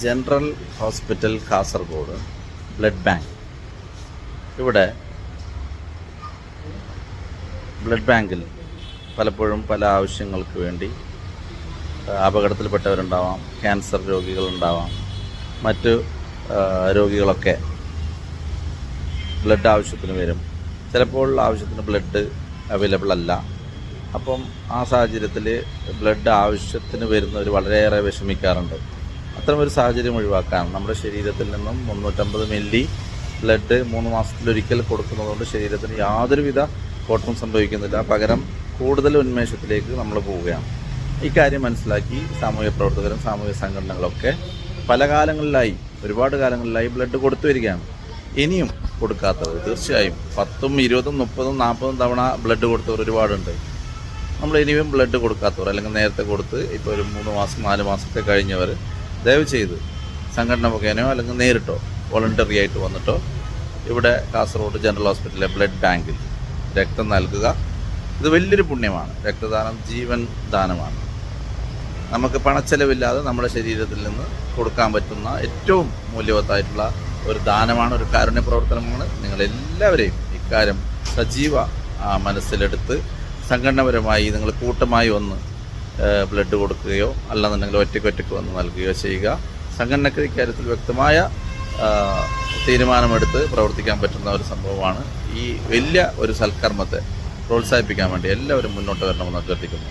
General hospital Kasaragod blood bank. ഇവിടെ blood ബാങ്കിൽ പലപ്പോഴും പല ആവശ്യങ്ങൾക്ക് വേണ്ടി അപകടത്തിൽപ്പെട്ടവരുണ്ടാവാം, ക്യാൻസർ രോഗികളുണ്ടാവാം, മറ്റ് രോഗികളൊക്കെ ബ്ലഡ് ആവശ്യത്തിന് വരും. ചിലപ്പോൾ ആവശ്യത്തിന് ബ്ലഡ് അവൈലബിൾ അല്ല. അപ്പം ആ സാഹചര്യത്തിൽ ബ്ലഡ് ആവശ്യത്തിന് വരുന്നവർ വളരെയേറെ വിഷമിക്കാറുണ്ട്. അത്തരമൊരു സാഹചര്യം ഒഴിവാക്കാൻ നമ്മുടെ ശരീരത്തിൽ നിന്നും 350 മില്ലി ബ്ലഡ് 3 മാസത്തിലൊരിക്കൽ കൊടുക്കുന്നതുകൊണ്ട് ശരീരത്തിന് യാതൊരുവിധ കോട്ടവും സംഭവിക്കുന്നില്ല. പകരം കൂടുതൽ ഉന്മേഷത്തിലേക്ക് നമ്മൾ പോവുകയാണ്. ഇക്കാര്യം മനസ്സിലാക്കി സാമൂഹ്യ പ്രവർത്തകരും സാമൂഹ്യ സംഘടനകളൊക്കെ പല കാലങ്ങളിലായി, ഒരുപാട് കാലങ്ങളിലായി ബ്ലഡ് കൊടുത്തു വരികയാണ്. ഇനിയും കൊടുക്കാത്തവർ തീർച്ചയായും 10, 20, 30, 40 തവണ ബ്ലഡ് കൊടുത്തവർ ഒരുപാടുണ്ട്. നമ്മൾ ഇനിയും ബ്ലഡ് കൊടുക്കാത്തവർ അല്ലെങ്കിൽ നേരത്തെ കൊടുത്ത് ഇപ്പോൾ ഒരു 3 മാസം 4 മാസത്തെ കഴിഞ്ഞവർ ദയവ് ചെയ്ത് സംഘടന മുഖേനയോ അല്ലെങ്കിൽ നേരിട്ടോ വോളണ്ടറി ആയിട്ട് വന്നിട്ടോ ഇവിടെ കാസർഗോഡ് ജനറൽ ഹോസ്പിറ്റലിലെ ബ്ലഡ് ബാങ്കിൽ രക്തം നൽകുക. ഇത് വലിയൊരു പുണ്യമാണ്. രക്തദാനം ജീവൻ ദാനമാണ്. നമുക്ക് പണച്ചെലവില്ലാതെ നമ്മുടെ ശരീരത്തിൽ നിന്ന് കൊടുക്കാൻ പറ്റുന്ന ഏറ്റവും മൂല്യവത്തായിട്ടുള്ള ഒരു ദാനമാണ്, ഒരു കാരുണ്യ പ്രവർത്തനമാണ്. നിങ്ങളെല്ലാവരെയും ഇക്കാര്യം സജീവ മനസ്സിലെടുത്ത് സംഘടനാപരമായി നിങ്ങൾ കൂട്ടമായി വന്ന് ബ്ലഡ് കൊടുക്കുകയോ അല്ലെന്നുണ്ടെങ്കിൽ ഒറ്റയ്ക്ക് വന്ന് നൽകുകയോ ചെയ്യുക. സംഘടനയ്ക്ക് ഇക്കാര്യത്തിൽ വ്യക്തമായ തീരുമാനമെടുത്ത് പ്രവർത്തിക്കാൻ പറ്റുന്ന ഒരു സംഭവമാണ്. ഈ വലിയ ഒരു സൽക്കർമ്മത്തെ പ്രോത്സാഹിപ്പിക്കാൻ വേണ്ടി എല്ലാവരും മുന്നോട്ട് വരണമെന്ന് അഭ്യർത്ഥിക്കുന്നു.